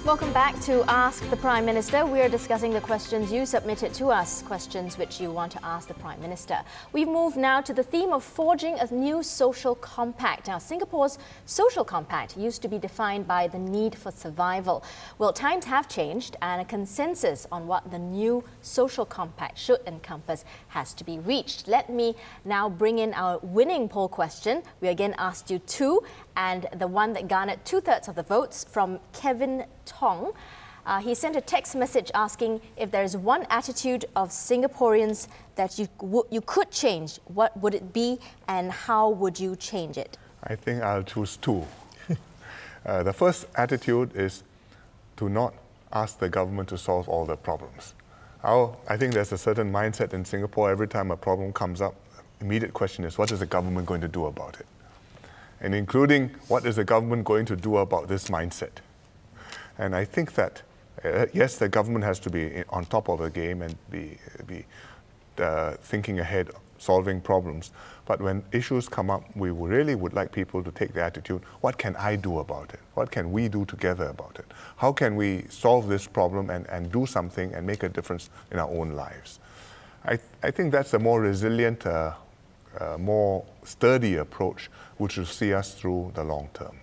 Welcome back to Ask the Prime Minister. We are discussing the questions you submitted to us, questions which you want to ask the Prime Minister. We've moved now to the theme of forging a new social compact. Now, Singapore's social compact used to be defined by the need for survival. Well, times have changed and a consensus on what the new social compact should encompass has to be reached. Let me now bring in our winning poll question. We again asked you two, and the one that garnered 2/3 of the votes from Kevin Tong. He sent a text message asking if there is one attitude of Singaporeans that you could change, what would it be and how would you change it? I think I'll choose two. The first attitude is to not ask the government to solve all the problems. I think there's a certain mindset in Singapore. Every time a problem comes up, the immediate question is, what is the government going to do about it? And including, what is the government going to do about this mindset? And I think that, yes, the government has to be on top of the game and be thinking ahead, solving problems. But when issues come up, we really would like people to take the attitude, what can I do about it? What can we do together about it? How can we solve this problem and do something and make a difference in our own lives? I think that's a more resilient, more sturdy approach, which will see us through the long term.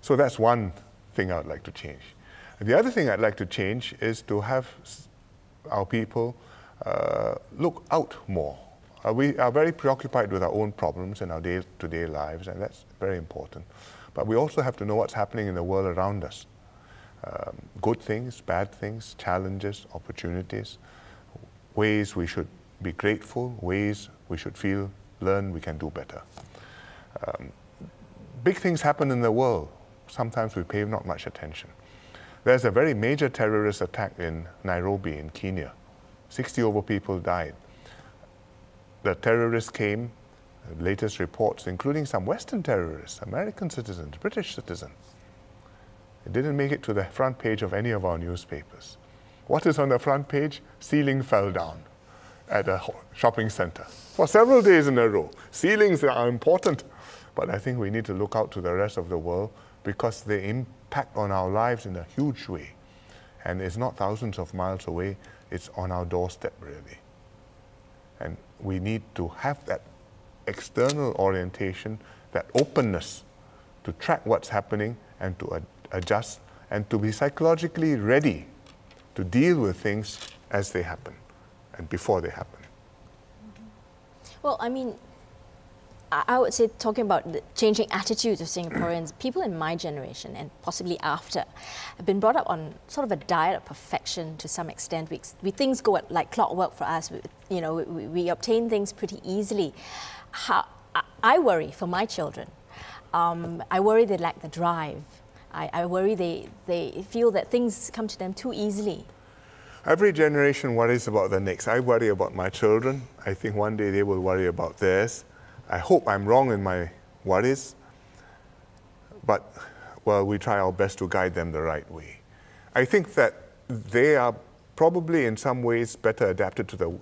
So that's one thing I would like to change. The other thing I'd like to change is to have our people look out more. We are very preoccupied with our own problems in our day-to-day lives, and that's very important. But we also have to know what's happening in the world around us. Good things, bad things, challenges, opportunities, ways we should be grateful, ways we should learn we can do better. Big things happen in the world. Sometimes we pay not much attention. There's a very major terrorist attack in Nairobi in Kenya. 60 over people died. The terrorists came, the latest reports, including some Western terrorists, American citizens, British citizens. It didn't make it to the front page of any of our newspapers. What is on the front page? Ceiling fell down at a shopping center for several days in a row. Ceilings are important, but I think we need to look out to the rest of the world because they impact on our lives in a huge way. And it's not thousands of miles away, it's on our doorstep really. And we need to have that external orientation, that openness to track what's happening and to adjust and to be psychologically ready to deal with things as they happen and before they happen. Well, I mean, I would say, talking about the changing attitudes of Singaporeans, people in my generation and possibly after have been brought up on sort of a diet of perfection to some extent. Things go like clockwork for us. We obtain things pretty easily. I worry for my children. I worry they lack the drive. I worry they feel that things come to them too easily. Every generation worries about the next. I worry about my children. I think one day they will worry about theirs. I hope I'm wrong in my worries, but, well, we try our best to guide them the right way. I think that they are probably in some ways better adapted to the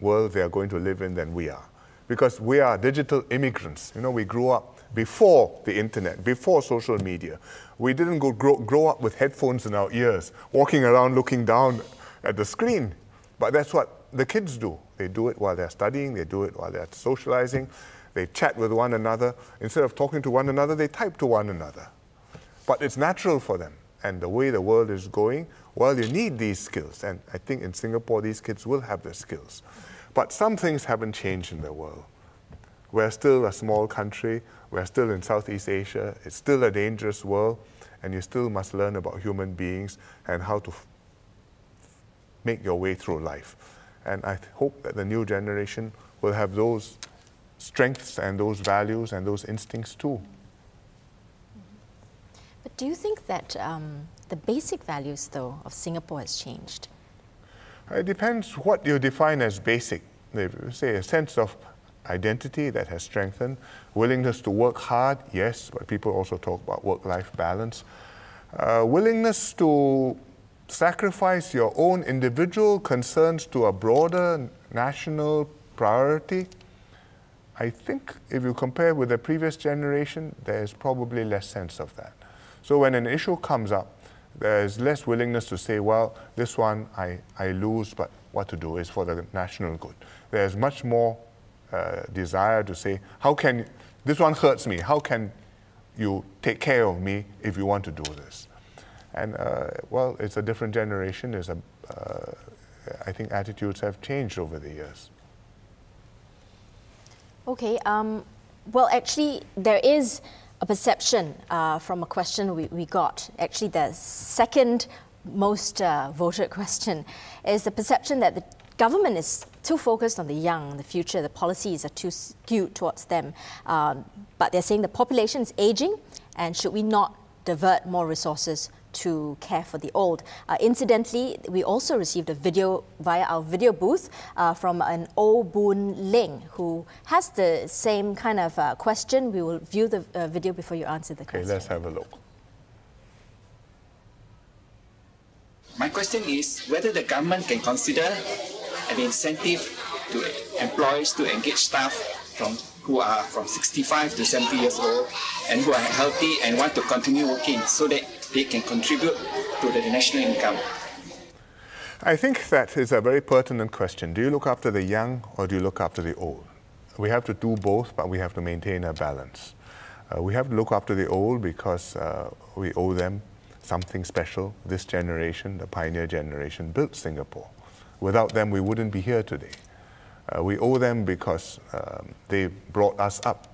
world they are going to live in than we are, because we are digital immigrants. You know, we grew up before the internet, before social media. We didn't grow up with headphones in our ears, walking around looking down at the screen, but that's what the kids do. They do it while they're studying, they do it while they're socializing. They chat with one another. Instead of talking to one another, they type to one another. But it's natural for them. And the way the world is going, well, you need these skills. And I think in Singapore, these kids will have the skills. But some things haven't changed in the world. We're still a small country. We're still in Southeast Asia. It's still a dangerous world. And you still must learn about human beings and how to make your way through life. And I hope that the new generation will have those strengths and those values and those instincts too. But do you think that the basic values, though, of Singapore has changed? It depends what you define as basic. If you say a sense of identity that has strengthened, willingness to work hard, yes, but people also talk about work-life balance. Willingness to sacrifice your own individual concerns to a broader national priority. I think if you compare with the previous generation, there's probably less sense of that. So when an issue comes up, there's less willingness to say, well, this one I lose, but what to do is for the national good. There's much more desire to say, this one hurts me, how can you take care of me if you want to do this? And well, it's a different generation. I think attitudes have changed over the years. Okay, well actually there is a perception from a question we got. Actually the second most voted question is the perception that the government is too focused on the young, the future, the policies are too skewed towards them. But they're saying the population is aging, and should we not divert more resources to care for the old? Incidentally, we also received a video via our video booth from an O Boon Ling who has the same kind of question. We will view the video before you answer the question. Okay, let's have a look. My question is whether the government can consider an incentive to employees to engage staff who are from 65 to 70 years old and who are healthy and want to continue working so that they can contribute to the national income. I think that is a very pertinent question. Do you look after the young or do you look after the old? We have to do both, but we have to maintain a balance. We have to look after the old because we owe them something special. This generation, the pioneer generation, built Singapore. Without them, we wouldn't be here today. We owe them because they brought us up.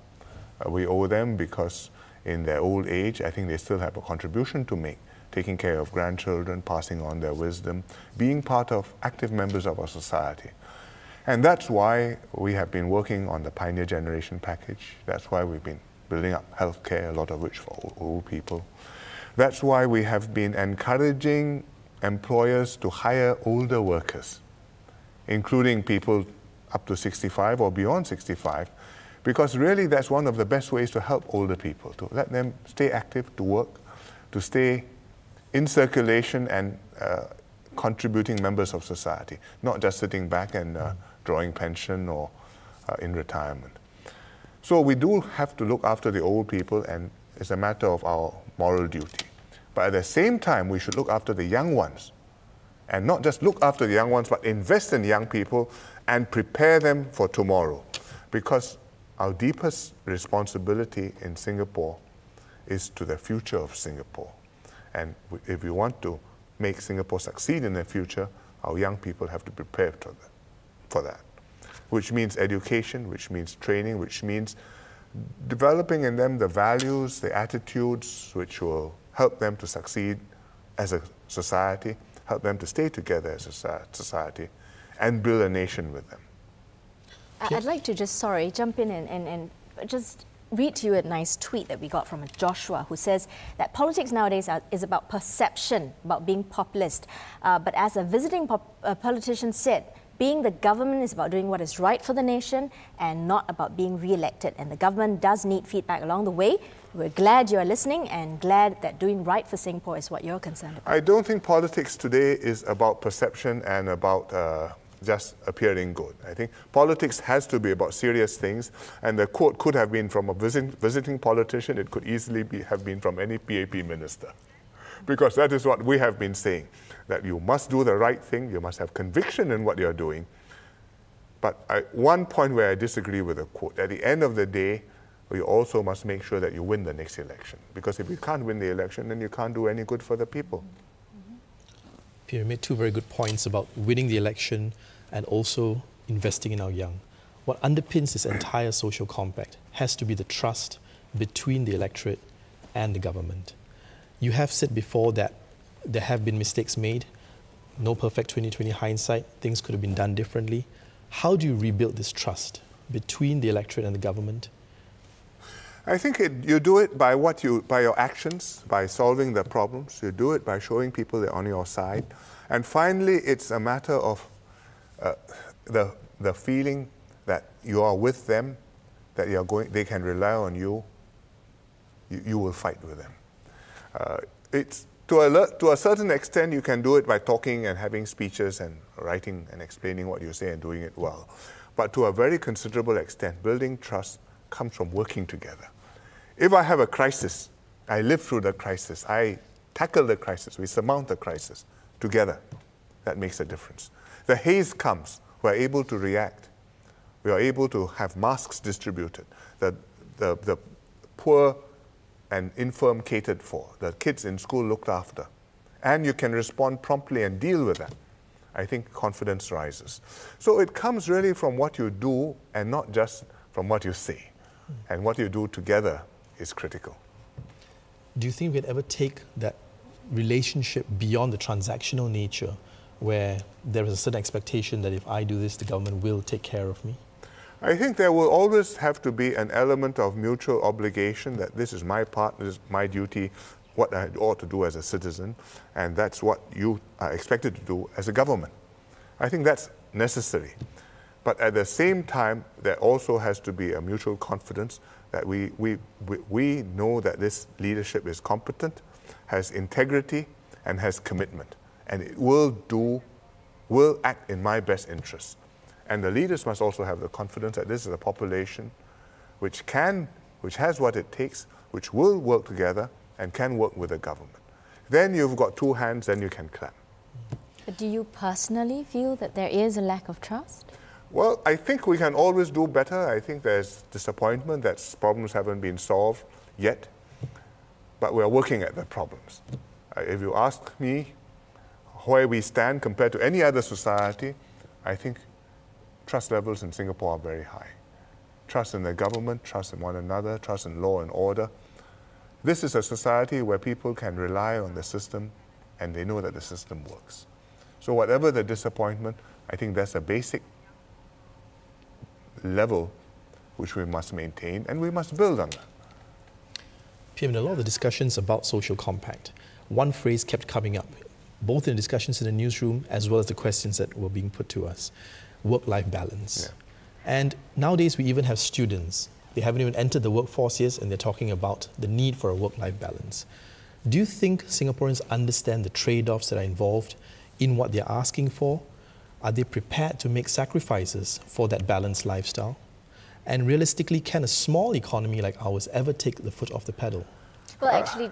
We owe them because in their old age, I think they still have a contribution to make, taking care of grandchildren, passing on their wisdom, being part of active members of our society. And that's why we have been working on the Pioneer Generation Package. That's why we've been building up healthcare, a lot of which for old people. That's why we have been encouraging employers to hire older workers, including people up to 65 or beyond 65, because really that's one of the best ways to help older people, to let them stay active, to work, to stay in circulation and contributing members of society, not just sitting back and drawing pension or in retirement. So we do have to look after the old people, and it's a matter of our moral duty. But at the same time, we should look after the young ones, and not just look after the young ones, but invest in young people and prepare them for tomorrow. Because our deepest responsibility in Singapore is to the future of Singapore. And if we want to make Singapore succeed in the future, our young people have to prepare for that. Which means education, which means training, which means developing in them the values, the attitudes which will help them to succeed as a society, help them to stay together as a society, and build a nation with them. I'd like to just, jump in and just read to you a nice tweet that we got from Joshua, who says that politics nowadays is about perception, about being populist. But as a visiting politician said, being the government is about doing what is right for the nation and not about being re-elected. And the government does need feedback along the way. We're glad you are listening and glad that doing right for Singapore is what you're concerned about. I don't think politics today is about perception and about just appearing good. I think politics has to be about serious things, and the quote could have been from a visiting politician. It could easily have been from any PAP minister, because that is what we have been saying, that you must do the right thing, you must have conviction in what you're doing. But one point where I disagree with the quote, at the end of the day, you also must make sure that you win the next election, because if you can't win the election, then you can't do any good for the people. Peter made two very good points about winning the election and also investing in our young. What underpins this entire social compact has to be the trust between the electorate and the government. You have said before that there have been mistakes made, no perfect 2020 hindsight, things could have been done differently. How do you rebuild this trust between the electorate and the government? I think you do it by by your actions, by solving the problems. You do it by showing people they're on your side. And finally, it's a matter of the feeling that you are with them, that they can rely on you. You will fight with them. It's to a certain extent, you can do it by talking and having speeches and writing and explaining what you say and doing it well. But to a very considerable extent, building trust comes from working together. If I have a crisis, I live through the crisis, I tackle the crisis, we surmount the crisis together. That makes a difference. The haze comes, we're able to react. We are able to have masks distributed, the poor and infirm catered for, the kids in school looked after. And you can respond promptly and deal with that. I think confidence rises. So it comes really from what you do and not just from what you say. And what you do together is critical. Do you think we'd ever take that relationship beyond the transactional nature where there is a certain expectation that if I do this, the government will take care of me? I think there will always have to be an element of mutual obligation that this is my part, this is my duty, what I ought to do as a citizen, and that's what you are expected to do as a government. I think that's necessary. But at the same time, there also has to be a mutual confidence that we know that this leadership is competent, has integrity, and has commitment. And it will act in my best interest. And the leaders must also have the confidence that this is a population which has what it takes, which will work together and can work with the government. Then you've got two hands, then you can clap. But do you personally feel that there is a lack of trust? Well, I think we can always do better. I think there's disappointment that problems haven't been solved yet, but we're working at the problems. If you ask me where we stand compared to any other society, I think trust levels in Singapore are very high. Trust in the government, trust in one another, trust in law and order. This is a society where people can rely on the system and they know that the system works. So whatever the disappointment, I think that's a basic level which we must maintain and we must build on that. PM, in a lot of the discussions about social compact, one phrase kept coming up, both in discussions in the newsroom as well as the questions that were being put to us: work-life balance. Yeah. And nowadays we even have students, they haven't even entered the workforce yet, and they're talking about the need for a work-life balance. Do you think Singaporeans understand the trade-offs that are involved in what they're asking for? Are they prepared to make sacrifices for that balanced lifestyle? And realistically, can a small economy like ours ever take the foot off the pedal? Well, actually,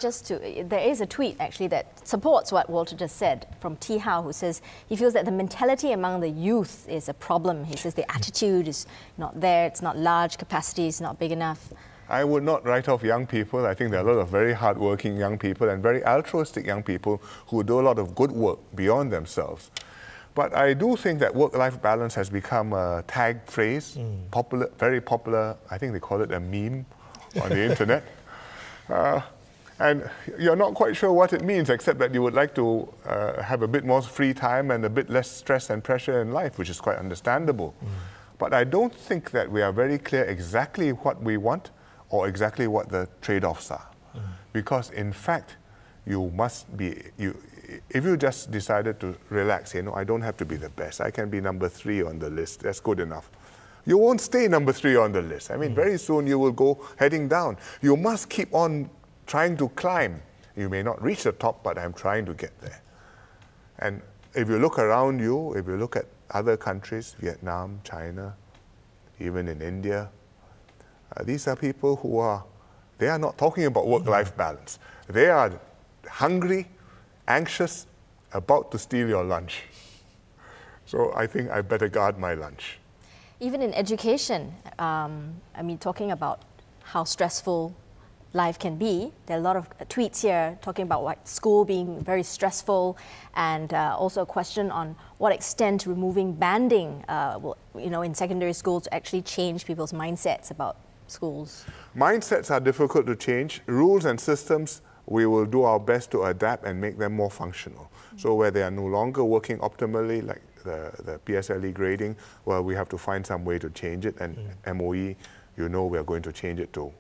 there is a tweet actually that supports what Walter just said from T. Hao, who says he feels that the mentality among the youth is a problem. He says the attitude is not there, it's not large, capacity is not big enough. I would not write off young people. I think there are a lot of very hardworking young people and very altruistic young people who do a lot of good work beyond themselves. But I do think that work-life balance has become a tag phrase, popular, very popular. I think they call it a meme on the internet. And you're not quite sure what it means, except that you would like to have a bit more free time and a bit less stress and pressure in life, which is quite understandable. But I don't think that we are very clear exactly what we want or exactly what the trade-offs are. Because in fact, you must be, if you just decided to relax, you know, I don't have to be the best, I can be number 3 on the list, that's good enough. You won't stay number 3 on the list. I mean, very soon you will go heading down. You must keep on trying to climb. You may not reach the top, but I'm trying to get there. And if you look around you, if you look at other countries, Vietnam, China, even in India, these are people who they are not talking about work-life balance. They are hungry, anxious, about to steal your lunch. So I think I better guard my lunch. Even in education, I mean, talking about how stressful life can be, there are a lot of tweets here talking about what school being very stressful, and also a question on what extent removing banding will, you know, in secondary schools actually change people's mindsets about schools. Mindsets are difficult to change. Rules and systems, we will do our best to adapt and make them more functional. So where they are no longer working optimally, like the PSLE grading, well, we have to find some way to change it, and MOE, you know, we are going to change it to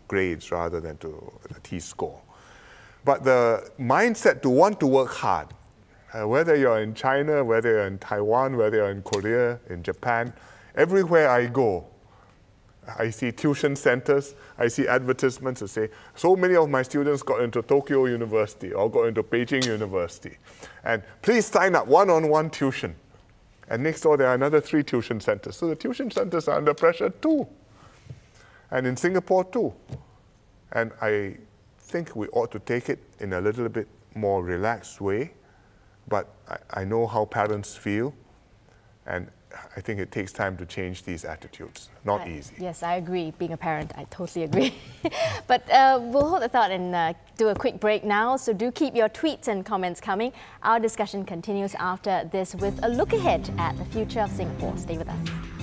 grades rather than to the T-score. But the mindset to want to work hard, whether you're in China, whether you're in Taiwan, whether you're in Korea, in Japan, everywhere I go, I see tuition centers, I see advertisements that say, so many of my students got into Tokyo University or got into Beijing University. And please sign up, one-on-one tuition. And next door there are another 3 tuition centers. So the tuition centers are under pressure too. And in Singapore too. And I think we ought to take it in a little bit more relaxed way, but I know how parents feel, and I think it takes time to change these attitudes. Not easy. Yes, I agree. Being a parent, I totally agree. But we'll hold the thought and do a quick break now. So do keep your tweets and comments coming. Our discussion continues after this with a look ahead at the future of Singapore. Stay with us.